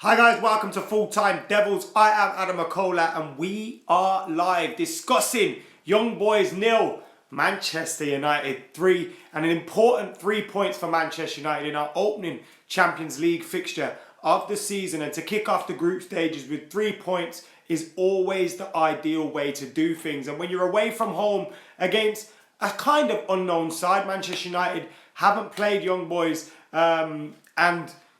Hi guys, welcome to Full Time Devils. I am Adam McKola and we are live discussing Young Boys 0, Manchester United 3, and an important 3 points for Manchester United in our opening Champions League fixture of the season. And to kick off the group stages with 3 points is always the ideal way to do things. And when you're away from home against a kind of unknown side, Manchester United haven't played Young Boys and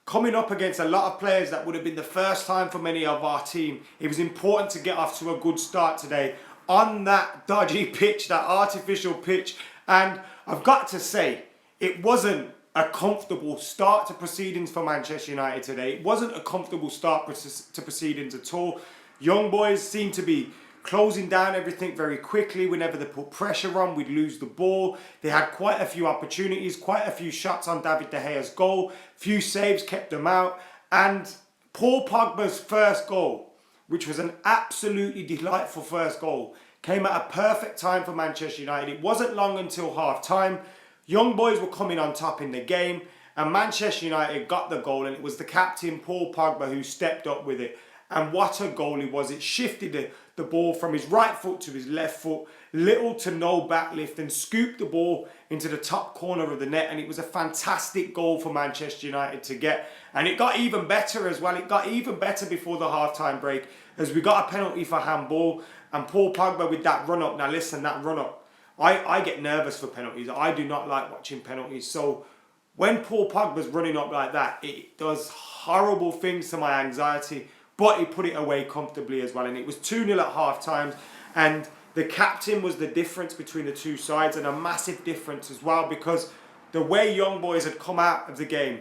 coming up against a lot of players that would have been the first time for many of our team, it was important to get off to a good start today on that dodgy pitch, that artificial pitch. And I've got to say, it wasn't a comfortable start to proceedings for Manchester United today. It wasn't a comfortable start to proceedings at all. Young Boys seemed to be closing down everything very quickly. Whenever they put pressure on, we'd lose the ball. They had quite a few opportunities, quite a few shots on David De Gea's goal. Few saves kept them out. And Paul Pogba's first goal, which was an absolutely delightful first goal, came at a perfect time for Manchester United. It wasn't long until half-time. Young Boys were coming on top in the game, and Manchester United got the goal, and it was the captain, Paul Pogba, who stepped up with it. And what a goal it was. It shifted the ball from his right foot to his left foot, little to no backlift, and scooped the ball into the top corner of the net. And it was a fantastic goal for Manchester United to get. And it got even better as well. It got even better before the half-time break as we got a penalty for handball. And Paul Pogba with that run-up. Now listen, that run-up, I get nervous for penalties. I do not like watching penalties. So when Paul Pogba's running up like that, it does horrible things to my anxiety. But he put it away comfortably as well. And it was 2-0 at half-time. And the captain was the difference between the two sides. And a massive difference as well. Because the way Young Boys had come out of the game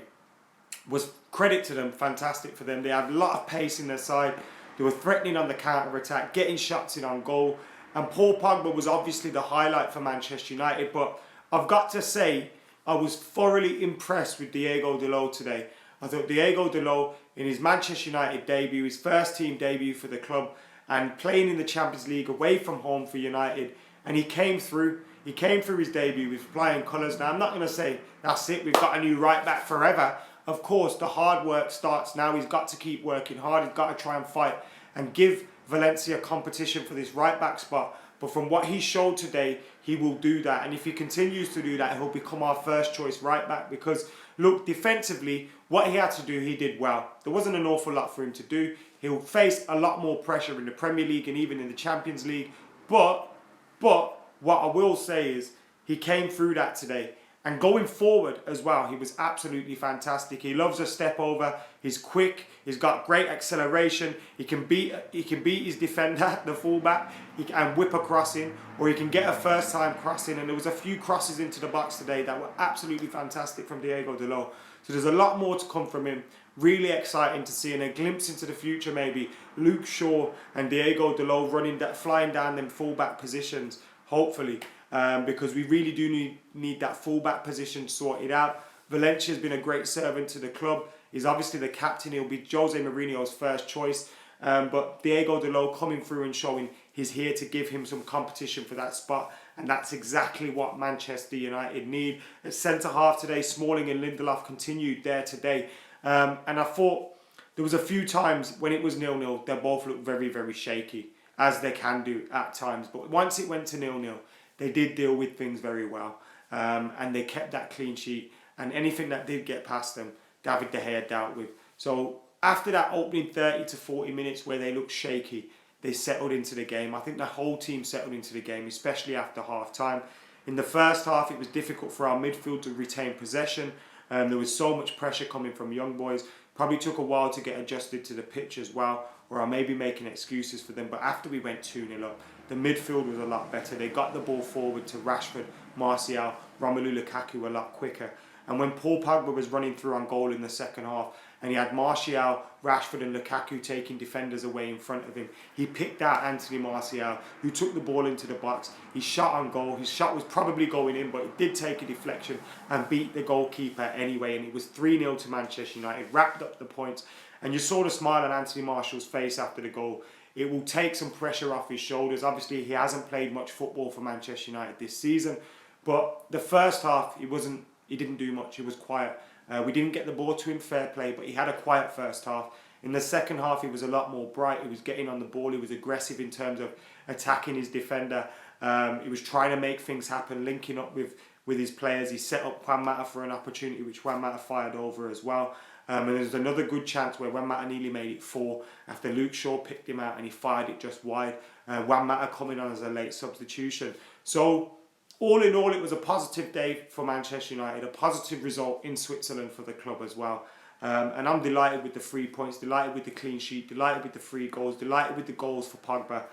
was, credit to them, fantastic for them. They had a lot of pace in their side. They were threatening on the counter-attack, getting shots in on goal. And Paul Pogba was obviously the highlight for Manchester United. But I've got to say, I was thoroughly impressed with Diego Dalot today. I thought Diego Dalot, in his Manchester United debut, his first team debut for the club, and playing in the Champions League away from home for United, and he came through. He came through his debut with flying colours. Now, I'm not going to say, that's it, we've got a new right back forever. Of course, the hard work starts now. He's got to keep working hard. He's got to try and fight and give Valencia competition for this right back spot. But from what he showed today, he will do that. And if he continues to do that, he'll become our first choice right back. Because, look, defensively, what he had to do, he did well. There wasn't an awful lot for him to do. He'll face a lot more pressure in the Premier League and even in the Champions League. But what I will say is, he came through that today. And going forward as well, he was absolutely fantastic. He loves a step over. He's quick. He's got great acceleration. He can beat his defender, the fullback, and whip a cross in, or he can get a first-time cross in. And there was a few crosses into the box today that were absolutely fantastic from Diego Dalot. So there's a lot more to come from him. Really exciting to see, and a glimpse into the future maybe. Luke Shaw and Diego Dalot flying down them fullback positions, hopefully. Because we really do need that fullback position sorted out. Valencia's been a great servant to the club. He's obviously the captain. He'll be Jose Mourinho's first choice. But Diego Dalot coming through and showing he's here to give him some competition for that spot. And that's exactly what Manchester United need. At centre-half today, Smalling and Lindelof continued there today. And I thought there was a few times when it was 0-0, they both looked very, very shaky, as they can do at times. But once it went to 0-0, they did deal with things very well, and they kept that clean sheet, and anything that did get past them, David De Gea dealt with. So after that opening 30 to 40 minutes where they looked shaky, they settled into the game. I think the whole team settled into the game, especially after half-time. In the first half, it was difficult for our midfield to retain possession. There was so much pressure coming from Young Boys. Probably took a while to get adjusted to the pitch as well, or I may be making excuses for them. But after we went 2-0 up, the midfield was a lot better. They got the ball forward to Rashford, Martial, Romelu Lukaku a lot quicker. And when Paul Pogba was running through on goal in the second half, and he had Martial, Rashford and Lukaku taking defenders away in front of him, he picked out Anthony Martial, who took the ball into the box. He shot on goal. His shot was probably going in, but it did take a deflection and beat the goalkeeper anyway. And it was 3-0 to Manchester United, wrapped up the points. And you saw the smile on Anthony Martial's face after the goal. It will take some pressure off his shoulders. Obviously, he hasn't played much football for Manchester United this season. But the first half, he didn't do much. He was quiet. We didn't get the ball to him, fair play, but he had a quiet first half. In the second half, he was a lot more bright. He was getting on the ball. He was aggressive in terms of attacking his defender. He was trying to make things happen, linking up with his players. He set up Juan Mata for an opportunity, which Juan Mata fired over as well. And there's another good chance where Juan Mata nearly made it 4 after Luke Shaw picked him out and he fired it just wide. Juan Mata coming on as a late substitution. So all in all, it was a positive day for Manchester United, a positive result in Switzerland for the club as well. And I'm delighted with the 3 points, delighted with the clean sheet, delighted with the 3 goals, delighted with the goals for Pogba,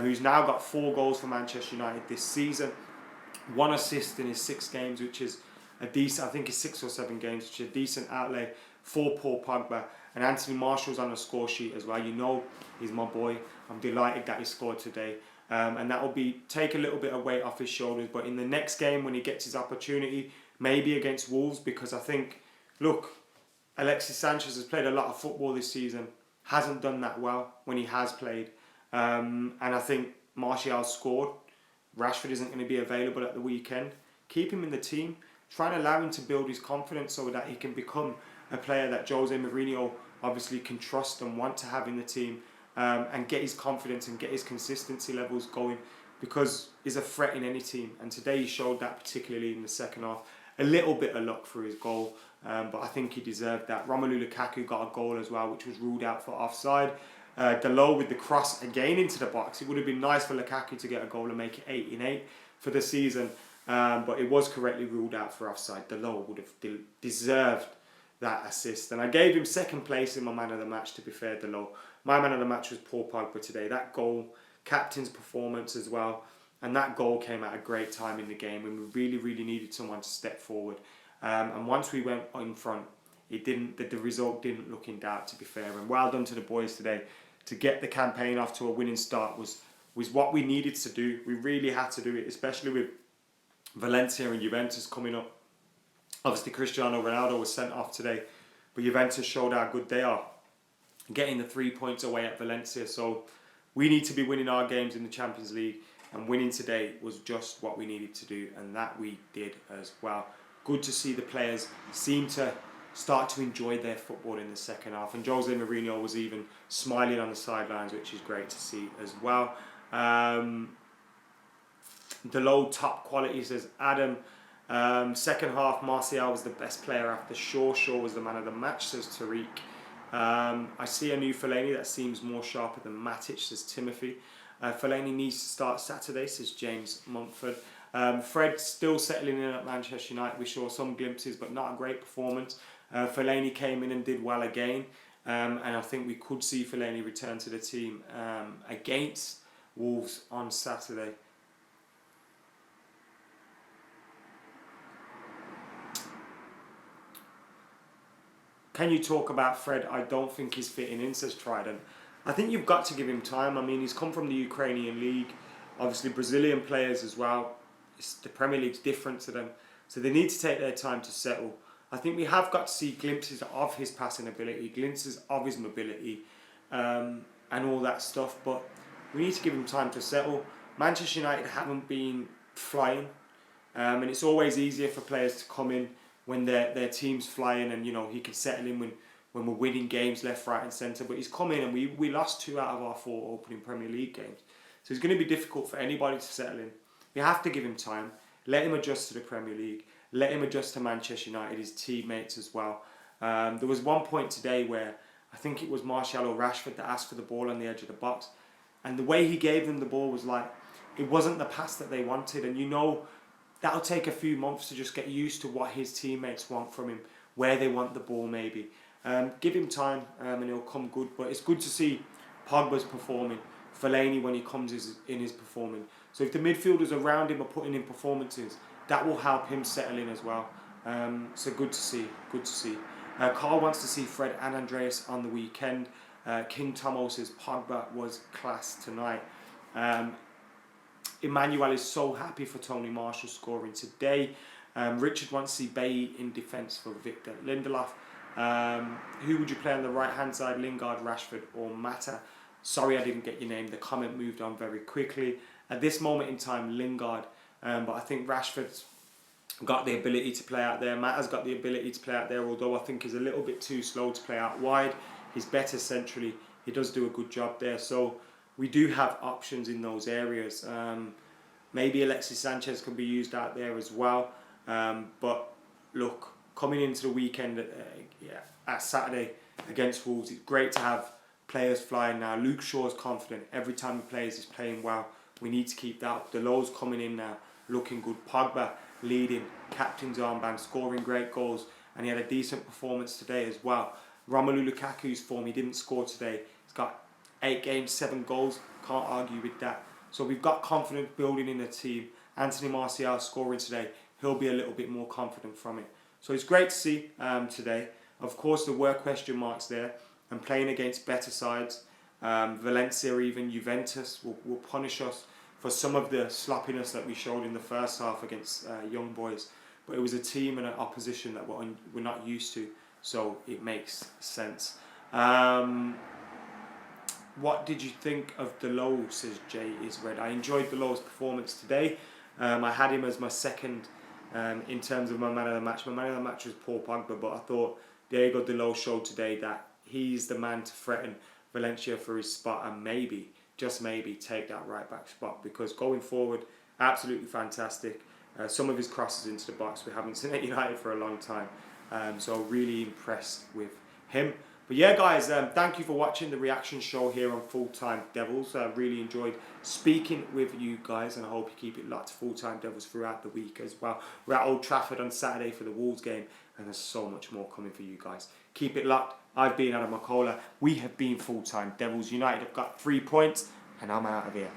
who's now got 4 goals for Manchester United this season. 1 assist in his 6 games, which is a decent, I think it's 6 or 7 games, which is a decent outlay for Paul Pogba. And Anthony Martial's on the score sheet as well. You know he's my boy. I'm delighted that he scored today. And that will take a little bit of weight off his shoulders. But in the next game, when he gets his opportunity, maybe against Wolves, because I think, look, Alexis Sanchez has played a lot of football this season, hasn't done that well when he has played. And I think Martial scored. Rashford isn't going to be available at the weekend. Keep him in the team. Try and allow him to build his confidence so that he can become a player that Jose Mourinho obviously can trust and want to have in the team, and get his confidence and get his consistency levels going, because he's a threat in any team. And today he showed that, particularly in the second half. A little bit of luck for his goal, but I think he deserved that. Romelu Lukaku got a goal as well, which was ruled out for offside. Dalot with the cross again into the box. It would have been nice for Lukaku to get a goal and make it 8 in 8 for the season, but it was correctly ruled out for offside. Dalot would have deserved that assist, and I gave him second place in my man of the match, to be fair. Dalot. My man of the match was Paul Pogba today. That goal, captain's performance as well, and that goal came at a great time in the game when we really, really needed someone to step forward. And once we went in front, the result didn't look in doubt, to be fair. And well done to the boys today. To get the campaign off to a winning start was what we needed to do. We really had to do it, especially with Valencia and Juventus coming up. Obviously, Cristiano Ronaldo was sent off today, but Juventus showed how good they are, getting the 3 points away at Valencia. So we need to be winning our games in the Champions League, and winning today was just what we needed to do, and that we did as well. Good to see the players seem to start to enjoy their football in the second half, and Jose Mourinho was even smiling on the sidelines, which is great to see as well. Dalot top quality, says Adam. Second half, Martial was the best player after Shaw. Shaw was the man of the match, says Tariq. I see a new Fellaini that seems more sharper than Matic, says Timothy. Fellaini needs to start Saturday, says James Montford. Fred still settling in at Manchester United. We saw some glimpses, but not a great performance. Fellaini came in and did well again, and I think we could see Fellaini return to the team against Wolves on Saturday. Can you talk about Fred? I don't think he's fitting in, says Trident. I think you've got to give him time. I mean, he's come from the Ukrainian league, obviously Brazilian players as well. The Premier League's different to them, so they need to take their time to settle. I think we have got to see glimpses of his passing ability, glimpses of his mobility, and all that stuff, but we need to give him time to settle. Manchester United haven't been flying, and it's always easier for players to come in when their team's flying, and he can settle in when we're winning games left, right and centre. But he's come in and we lost 2 out of our 4 opening Premier League games. So it's going to be difficult for anybody to settle in. We have to give him time, let him adjust to the Premier League, let him adjust to Manchester United, his teammates as well. There was one point today where I think it was Martial or Rashford that asked for the ball on the edge of the box, and the way he gave them the ball was like, it wasn't the pass that they wanted, and that'll take a few months to just get used to what his teammates want from him, where they want the ball maybe. Give him time and he'll come good, but it's good to see Pogba's performing, Fellaini when he comes in his performing. So if the midfielders around him are putting in performances, that will help him settle in as well. So good to see, good to see. Carl wants to see Fred and Andreas on the weekend. King Tomo says Pogba was class tonight. Emmanuel is so happy for Tony Marshall scoring today. Richard wants to see Bailly in defence for Victor Lindelof. Who would you play on the right hand side, Lingard, Rashford or Mata? Sorry I didn't get your name, the comment moved on very quickly. At this moment in time, Lingard, but I think Rashford's got the ability to play out there. Matt has got the ability to play out there, although I think he's a little bit too slow to play out wide. He's better centrally. He does do a good job there. So we do have options in those areas. Maybe Alexis Sanchez can be used out there as well. But look, coming into the weekend at Saturday against Wolves, it's great to have players flying now. Luke Shaw's confident. Every time he plays, he's playing well. We need to keep that up. Dalot's coming in now, looking good. Pogba leading, captain's armband, scoring great goals. And he had a decent performance today as well. Romelu Lukaku's form, he didn't score today. He's got 8 games, 7 goals. Can't argue with that. So we've got confidence building in the team. Anthony Martial scoring today. He'll be a little bit more confident from it. So it's great to see today. Of course, there were question marks there. And playing against better sides. Valencia or even Juventus will punish us for some of the sloppiness that we showed in the first half against young boys. But it was a team and an opposition that we're not used to. So it makes sense. What did you think of Dalot, says Jay is Red. I enjoyed Dalot's performance today. I had him as my second in terms of my man of the match. My man of the match was Paul Pogba, but I thought Diego Dalot showed today that he's the man to threaten Valencia for his spot and maybe, just maybe, take that right back spot, because going forward, absolutely fantastic. Some of his crosses into the box we haven't seen at United for a long time. So really impressed with him. But yeah, guys, thank you for watching the reaction show here on Full Time Devils. I really enjoyed speaking with you guys, and I hope you keep it locked to Full Time Devils throughout the week as well. We're at Old Trafford on Saturday for the Wolves game, and there's so much more coming for you guys. Keep it locked. I've been Adam McKola. We have been Full Time Devils. United have got 3 points, and I'm out of here.